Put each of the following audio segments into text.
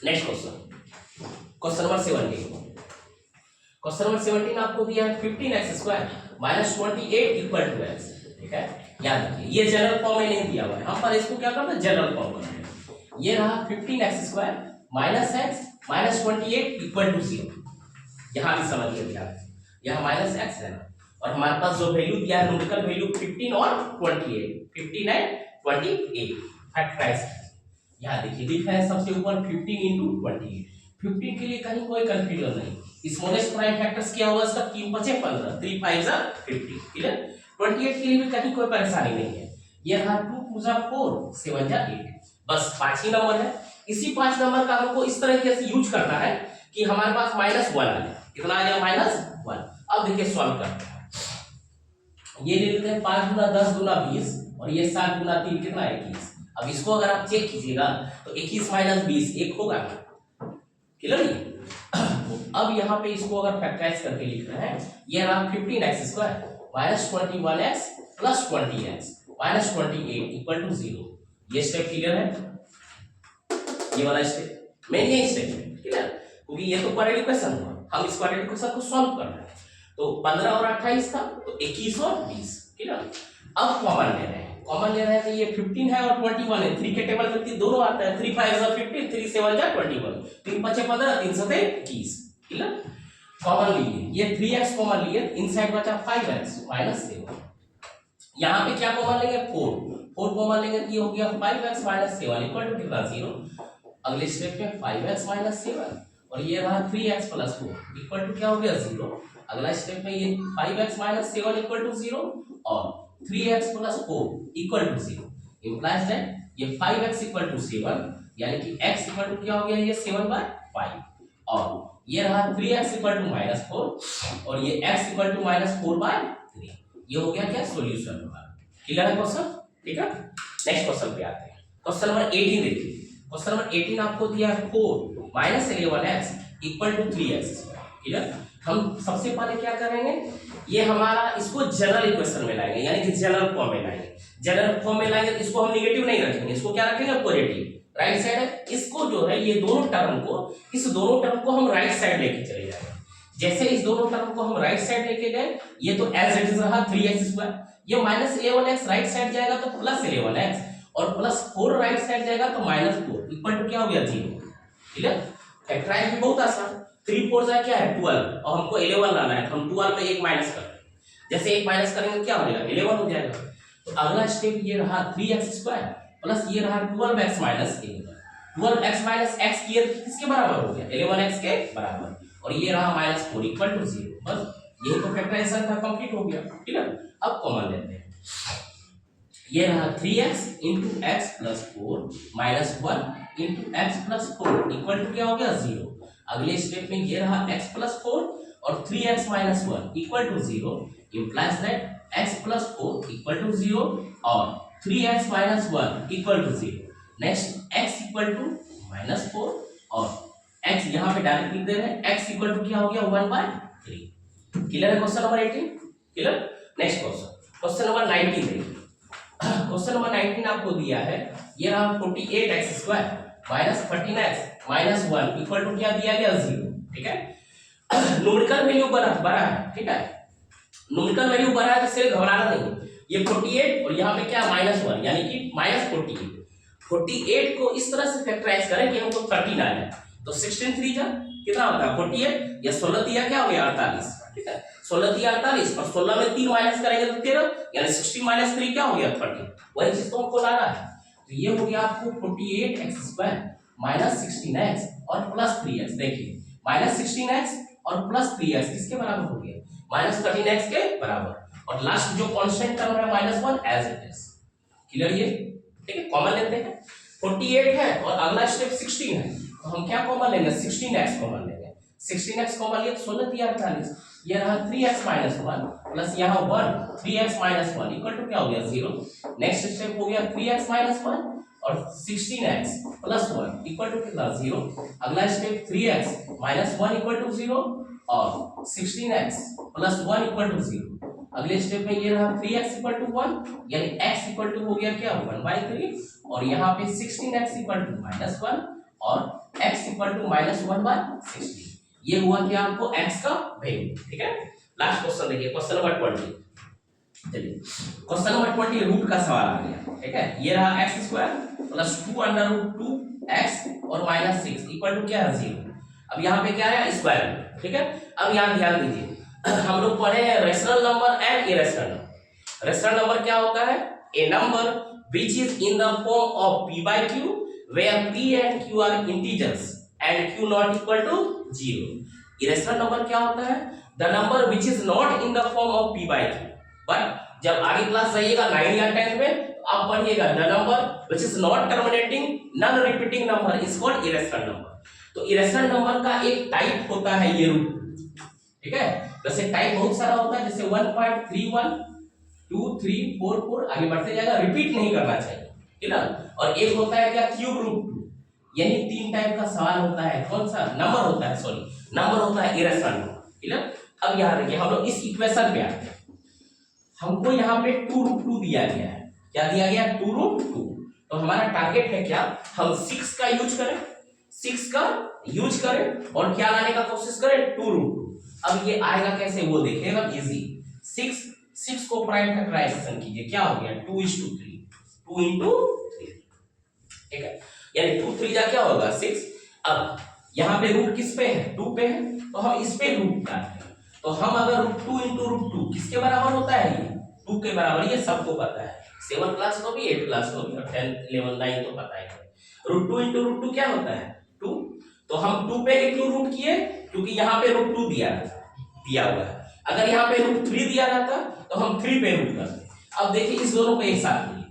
Next question, question number 17। Question number 17 आपको दिया है 15x² minus 28 equal to x। ठीक है, याद रखिए ये जनरल फॉर्म में नहीं दिया हुआ है, हम पर इसको क्या करते हैं जनरल फॉर्म करते हैं। ये रहा 15x² minus x minus 28 equal to 0। यहाँ भी समझ लिया, यहाँ माइनस x है और हमारे पास जो वैल्यू दिया है न्यूमेरिकल वैल्यू 15 और 28, 15 एंड 28 फैक्टराइज। यहाँ देखिए लिखा है सबसे ऊपर 15 इंटू 28। 15 के लिए कहीं कोई कंफ्यूजन नहीं, स्मॉलेस्ट प्राइम फैक्टर्स क्या होगा इसका 3 5 15, 3 5 15। क्लियर। 28 के लिए भी कहीं कोई परेशानी नहीं है। ये रहा 2 2 4 7 8, बस 5 ही नंबर है। इसी 5 नंबर का हमको इस तरह से यूज करना है कि हमारे पास -1 आ जाए। कितना आ जाए -1। अब देखिए सॉल्व करते हैं। ये ले लेते हैं 5 गुना 10 गुना 20 और ये 7 गुना 3 कितना 21। अब इसको अगर आप चेक कीजिएगा तो 21 माइनस 20 1 होगा। क्लियर। अब यहाँ पे इसको अगर फैक्टराइज करके लिख रहे हैं, ये रहा 15x² minus 21x plus 20x minus 28 equal to 0। ये स्टेप क्लियर है, ये वाला स्टेप मेन ये स्टेप है। क्लियर, क्योंकि ये तो क्वाड्रेटिक इक्वेशन हुआ, हम इस क्वाड्रेटिक इक्वेशन को सॉल्व कर रहे हैं। तो 15 और 28 था तो 21 और 20। क्लियर। अब कॉमन ले रहे हैं, कॉमन ले रहे हैं तो ये 15 है और 21 है। 3 के टेबल में दोनों आता है, 3 5 15, 3 7 21, 3 5 15, 3 7 21। क्लियर। कॉमन लिए, ये 3x कॉमन लिए, इनसाइड बचा 5x माइनस 7। यहाँ पे क्या कॉमन लेंगे 4 कॉमन लेंगे, ये हो गया 5x माइनस 7 इक्वल टू कितना 0। अगले स्टेप में 5x माइनस 7 और ये रहा 3x प्लस 4 इक्वल टू क्या हो गया 0। अगला स्टेप में ये 5x माइनस 7 इक्वल टू 0 और 3x plus 4 equal to 0। Implies that ये 5x इक्वल टू 7 यानी कि x इक्वल टू क्या हो गया ये 7/5 और ये रहा 3x इक्वल टू -4 और ये x इक्वल टू -4/3। ये हो गया क्या सॉल्यूशन होगा। क्लियर है क्वेश्चन। ठीक है, नेक्स्ट क्वेश्चन पे आते हैं। क्वेश्चन नंबर 18 देखिए। क्वेश्चन नंबर 18 आपको दिया है 4 minus 11x equal to 3x। Clear. हम सबसे पहले क्या करेंगे, ये हमारा इसको जनरल इक्वेशन में लाएंगे, यानी कि जनरल फॉर्म में लाएंगे। जनरल फॉर्म में लाएंगे तो इसको हम नेगेटिव नहीं रखेंगे, इसको क्या रखेंगे पॉजिटिव। राइट साइड है, इसको जो है ये दोनों टर्म को, इस दोनों टर्म को हम राइट साइड लेके चले जाएंगे। जैसे इस दोनों टर्म को हम राइट साइड लेके गए, ये तो एज इट इज रहा 3x²। ये -11x राइट साइड जाएगा तो +11x और +4 राइट साइड जाएगा तो -4 इक्वल टू क्या हो गया 0। क्लियर। फैक्टराइज भी बहुत आसान, 3 4 जा क्या है 12 और हमको 11 लाना है, तो हम 12 में 1 माइनस कर रहे हैं। जैसे 1 माइनस करेंगे क्या हो जाएगा 11 हो जाएगा। तो अगला स्टेप ये रहा 3x² प्लस ये रहा 12x minus 11। 12x minus x किसके बराबर हो गया 11x के बराबर और ये रहा -4 इक्वल टू 0। बस यही तो फैक्टराइजेशन का कंप्लीट हो गया। ठीक है, अब कॉमन लेते हैं। ये रहा 3x into x plus 4 minus 1 into x plus 4 equal to क्या हो गया 0। अगले स्टेप में ये रहा x प्लस 4 और 3x minus 1 equal to 0। Implies that x plus 4 equal to 0 और 3x minus 1 equal to 0। Next x equal to -4 और x यहाँ पे डायरेक्ट लिख दे रहे हैं, x इक्वल टू क्या हो गया 1/3। क्लियर है question number 18। Clear. Next question number 19 देखिए। क्वेश्चन नंबर 19 आपको दिया है, ये रहा 48x² minus 13x minus 1 equal to क्या दिया गया 0। ठीक है, न्यूमेरिकल वैल्यू बड़ा है। ठीक है, न्यूमेरिकल वैल्यू बड़ा है तो सिर्फ घबराना नहीं। ये 48 और यहाँ पे क्या -1 यानी कि -48। 48 को इस तरह से फैक्टराइज करें कि हमको 13 आ जाए, तो 16 3 जा कितना होता है 48 या 16 दिया क्या हो गया 48। ठीक है, 16 दिया 48 और 16 में 3 माइनस करेंगे तो 13 यानी 16 माइनस 3 क्या हो गया 30। वही चीज तो हमको लाना है। तो ये हो गया आपको 48x² माइनस 16x और प्लस 3x। देखिए -16x और प्लस 3x किसके बराबर हो गया -13x के बराबर और लास्ट जो कांस्टेंट टर्म है -1 एज इट इज। क्लियर। ये ठीक है, कॉमन लेते हैं। 48 है और अगला स्टेप 16 है, तो हम क्या कॉमन लेंगे 16x कॉमन लेंगे। 16x कॉमन लिए 16 दिया 48। ये रहा 3x माइनस 1 प्लस यहाँ 1 3x माइनस 1 इक्वल टू क्या हो गया 0। नेक्स्ट स्टेप हो गया 3x माइनस 1 और 16x प्लस 1 इक्वल टू कितना 0। अगला step 3x minus 1 equal to 0 और 16x प्लस 1 इक्वल टू 0। अगले स्टेप में ये रहा 3x इक्वल टू 1 यानी x इक्वल टू हो गया क्या 1/3 और यहाँ पे 16x इक्वल टू -1 और x इक्वल इक्वल टू -1/60। ये हुआ क्या आपको x का वैल्यू, ठीक है। लास्ट क्वेश्चन देखिए, क्वेश्चन नंबर 20। चलिए क्वेश्चन नंबर 20 रूट का सवाल आ गया, ठीक है। ये रहा x² प्लस 2√2x और -6 इक्वल टू क्या है 0। अब यहाँ पे क्या है स्क्वायर, ठीक है। अब यहाँ ध्यान दीजिए, हम लोग पढ़े हैं rational number and irrational number. Rational number क्या होता है? ए number which is in the form of p by q where p and q are integers and q not equal to 0। irrational number क्या होता है? the number which is not in the form of p by q। but जब आगे class जाइएगा 9 या 10 में तो आप पढ़िएगा the number which is not terminating non repeating number is called irrational number। तो irrational number का एक टाइप होता है ये रूट, ठीक है। वैसे टाइप बहुत सारा होता है, जैसे 1.31 2 3 4 4 आगे बढ़ते जाएगा, रिपीट नहीं करना चाहिए, ठीक है। और एक होता है क्या क्यूब रूट 2, यानी 3 टाइप का सवाल होता है। कौन सा नंबर होता है? सॉरी, नंबर होता है इरेशनल नंबर, ठीक है। अब यहां देखिए हम लोग इस इक्वेशन पे आते हैं। हमको यहाँ पे 2√2 दिया गया है। क्या दिया गया? 2√2। तो हमारा टारगेट है क्या? हम 6 का यूज करें, 6 का यूज करें और क्या लाने का कोशिश करें? 2√2। अब ये आएगा कैसे वो देखिएगा, इजी। 6 को प्राइम फैक्टराइजेशन कीजिए, क्या हो गया? 2:3, 2 × 3, ठीक है। यानी 2 3 जा क्या होगा 6। अब यहाँ पे रूट किस पे है? 2 पे है, तो हम इस पे रूट डालते हैं। तो हम अगर 2 × √2 किसके बराबर होता है? ये 2 के बराबर, ये सबको पता है। 7 क्लास को भी, 8 क्लास को भी, और 10 11 9 तो पता ही है। √2 × √2 क्या होता है? 2। तो हम 2 पे क्यों रूट किए? क्योंकि यहाँ पे √2 दिया हुआ है। अगर यहाँ पे √3 दिया रहता तो हम 3 पे रूट करते। अब देखिए इस दोनों को एक साथ ले,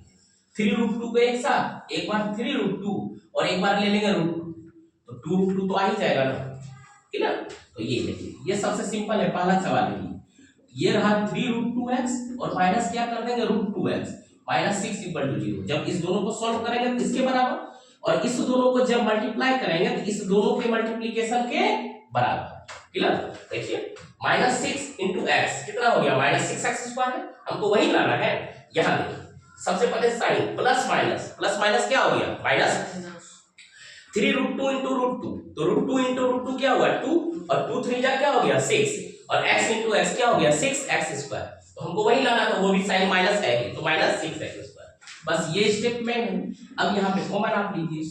3√2 को एक साथ, एक बार 3√2 और एक बार ले लेंगे √2, तो 2√2 तो आ ही जाएगा ना, ठीक है। तो ये देखिए, ये सबसे सिंपल है, पहला सवाल है ये रहा 3√2x और माइनस क्या कर देंगे? √2x, -6 = 0। जब इस दोनों को सॉल्व करेंगे तो इसके बराबर, और इस दोनों को जब मल्टीप्लाई करेंगे तो इस दोनों के मल्टीप्लिकेशन के बराबर, क्लियर। देखिए -6 × x कितना हो गया? -6x² है, हमको वही लाना है। यहां देखिए सबसे पहले साइन प्लस माइनस क्या हो गया? माइनस 3√2 × √2, तो √2 × √2 क्या हुआ? 2, और 2 3 जा क्या हो गया? 6, और x × x क्या हो गया? 6x²। तो हमको वही लाना था, वो भी साइन माइनस है, तो -6x²। बस ये स्टेटमेंट है। अब यहाँ पे कॉमन आप लीजिए,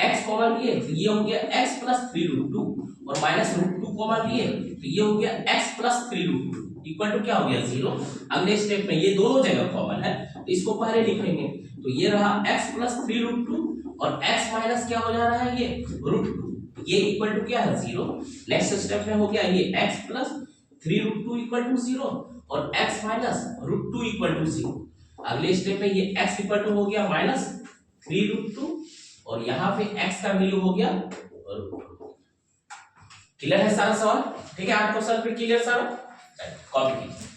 x कॉमन लिए तो ये हो गया x + 3√2, और -√2 कॉमन लिए तो ये हो गया x + 3√2 इक्वल टू क्या हो गया? 0। अगले स्टेप में ये दोनों जगह कॉमन है, तो इसको पहले लिखेंगे। तो ये रहा x + 3√2 और x माइनस क्या हो जा रहा है? ये √2, ये इक्वल टू क्या है? 0। नेक्स्ट स्टेप में हो गया ये x + 3√2 = 0 और x - √2 = 0। अगले स्टेप में ये x = हो गया -3√2 और यहाँ पे x का वैल्यू हो गया √2। क्लियर है सारा सवाल? ठीक है, 8 क्वेश्चन पे क्लियर सारा, कॉपी कीजिए।